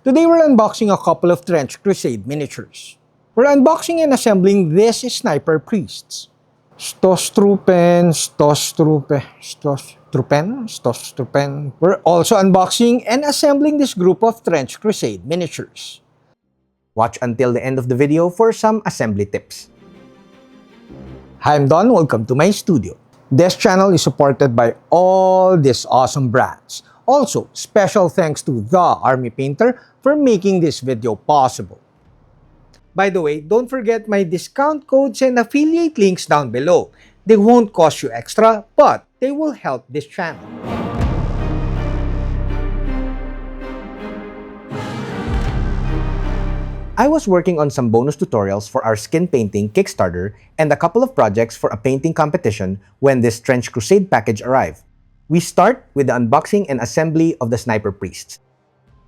Today we're unboxing a couple of Trench Crusade miniatures. We're unboxing and assembling these Sniper Priests. Stosstruppen. We're also unboxing and assembling this group of Trench Crusade miniatures. Watch until the end of the video for some assembly tips. Hi, I'm Don. Welcome to my studio. This channel is supported by all these awesome brands. Also, special thanks to The Army Painter for making this video possible. By the way, don't forget my discount codes and affiliate links down below. They won't cost you extra, but they will help this channel. I was working on some bonus tutorials for our skin painting Kickstarter and a couple of projects for a painting competition when this Trench Crusade package arrived. We start with the unboxing and assembly of the Sniper Priests.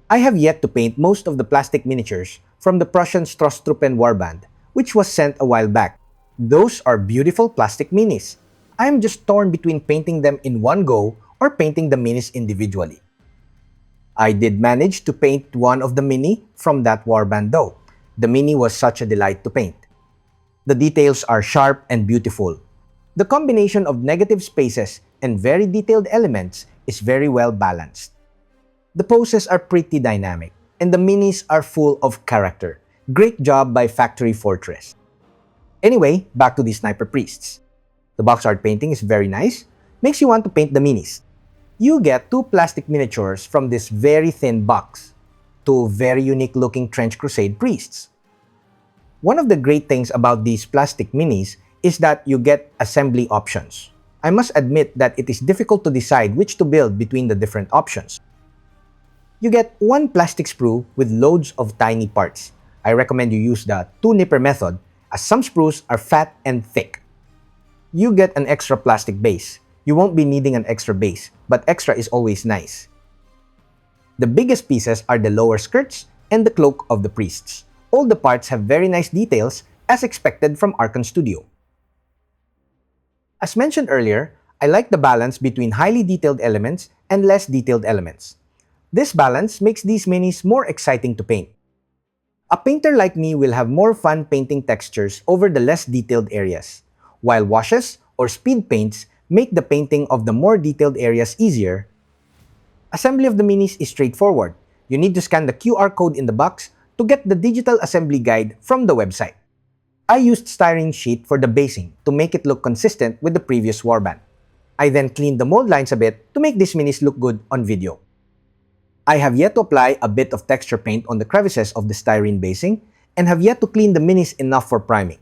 I have yet to paint most of the plastic miniatures from the Prussian Stosstruppen warband, which was sent a while back. Those are beautiful plastic minis. I am just torn between painting them in one go or painting the minis individually. I did manage to paint one of the mini from that warband though. The mini was such a delight to paint. The details are sharp and beautiful. The combination of negative spaces and very detailed elements is very well balanced. The poses are pretty dynamic, and the minis are full of character. Great job by Factory Fortress. Anyway, back to the Sniper Priests. The box art painting is very nice, makes you want to paint the minis. You get two plastic miniatures from this very thin box. Two very unique looking Trench Crusade Priests. One of the great things about these plastic minis is that you get assembly options. I must admit that it is difficult to decide which to build between the different options. You get one plastic sprue with loads of tiny parts. I recommend you use the two-nipper method as some sprues are fat and thick. You get an extra plastic base. You won't be needing an extra base, but extra is always nice. The biggest pieces are the lower skirts and the cloak of the priests. All the parts have very nice details as expected from Archon Studio. As mentioned earlier, I like the balance between highly detailed elements and less detailed elements. This balance makes these minis more exciting to paint. A painter like me will have more fun painting textures over the less detailed areas, while washes or speed paints make the painting of the more detailed areas easier. Assembly of the minis is straightforward. You need to scan the QR code in the box to get the digital assembly guide from the website. I used styrene sheet for the basing to make it look consistent with the previous warband. I then cleaned the mold lines a bit to make these minis look good on video. I have yet to apply a bit of texture paint on the crevices of the styrene basing and have yet to clean the minis enough for priming.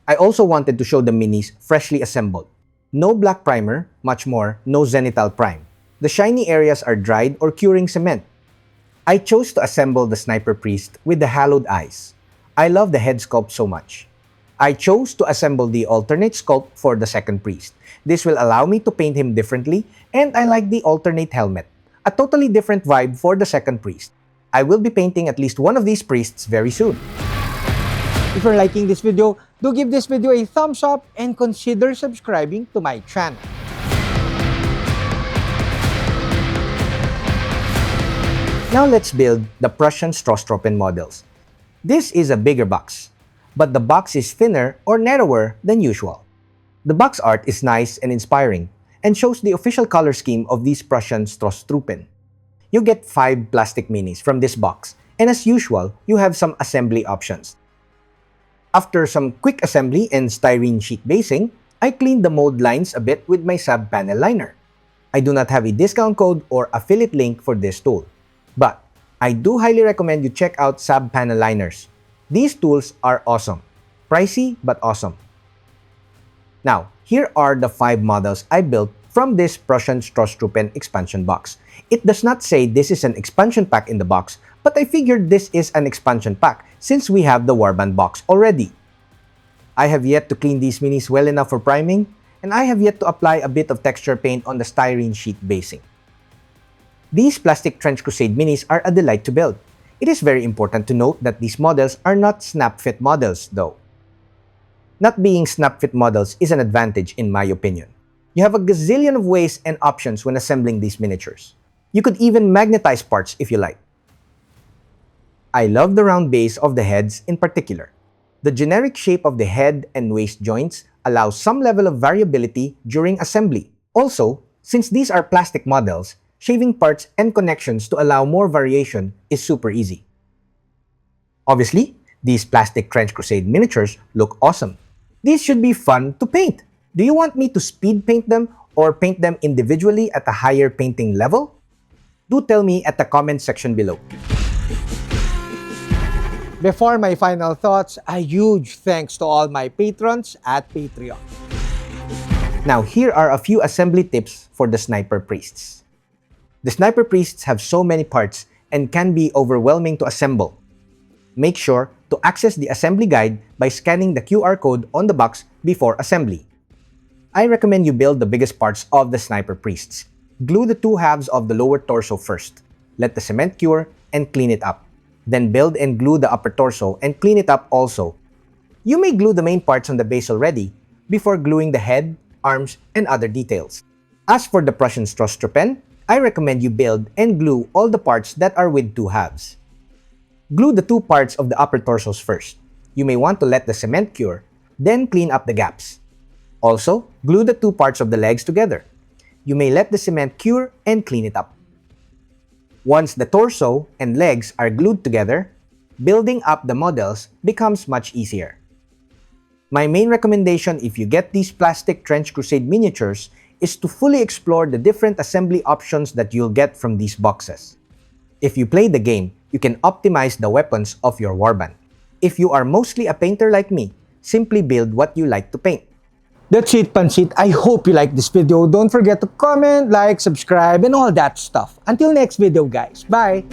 I also wanted to show the minis freshly assembled. No black primer, much more, no zenithal prime. The shiny areas are dried or curing cement. I chose to assemble the Sniper Priest with the hallowed eyes. I love the head sculpt so much. I chose to assemble the alternate sculpt for the second priest. This will allow me to paint him differently, and I like the alternate helmet. A totally different vibe for the second priest. I will be painting at least one of these priests very soon. If you're liking this video, do give this video a thumbs up and consider subscribing to my channel. Now let's build the Prussian Stosstruppen models. This is a bigger box, but the box is thinner or narrower than usual. The box art is nice and inspiring and shows the official color scheme of these Prussian Stosstruppen. You get 5 plastic minis from this box, and as usual, you have some assembly options. After some quick assembly and styrene sheet basing, I cleaned the mold lines a bit with my sub panel liner. I do not have a discount code or affiliate link for this tool, but I do highly recommend you check out sub panel liners. These tools are awesome. Pricey but awesome. Now, here are the 5 models I built from this Prussian Stosstruppen expansion box. It does not say this is an expansion pack in the box, but I figured this is an expansion pack since we have the warband box already. I have yet to clean these minis well enough for priming, and I have yet to apply a bit of texture paint on the styrene sheet basing. These plastic Trench Crusade minis are a delight to build. It is very important to note that these models are not snap-fit models though. Not being snap-fit models is an advantage in my opinion. You have a gazillion of ways and options when assembling these miniatures. You could even magnetize parts if you like. I love the round base of the heads in particular. The generic shape of the head and waist joints allows some level of variability during assembly. Also, since these are plastic models, shaving parts and connections to allow more variation is super easy. Obviously, these plastic Trench Crusade miniatures look awesome. These should be fun to paint. Do you want me to speed paint them or paint them individually at a higher painting level? Do tell me at the comment section below. Before my final thoughts, a huge thanks to all my patrons at Patreon. Now here are a few assembly tips for the Sniper Priests. The Sniper Priests have so many parts and can be overwhelming to assemble. Make sure to access the assembly guide by scanning the QR code on the box before assembly. I recommend you build the biggest parts of the Sniper Priests. Glue the two halves of the lower torso first. Let the cement cure and clean it up. Then build and glue the upper torso and clean it up also. You may glue the main parts on the base already before gluing the head, arms, and other details. As for the Prussian Stosstruppen, I recommend you build and glue all the parts that are with two halves. Glue the two parts of the upper torsos first. You may want to let the cement cure, then clean up the gaps. Also, glue the two parts of the legs together. You may let the cement cure and clean it up. Once the torso and legs are glued together, building up the models becomes much easier. My main recommendation if you get these plastic Trench Crusade miniatures is to fully explore the different assembly options that you'll get from these boxes. If you play the game, you can optimize the weapons of your warband. If you are mostly a painter like me, simply build what you like to paint. That's it, Pansit. I hope you like this video. Don't forget to comment, like, subscribe, and all that stuff. Until next video, guys. Bye!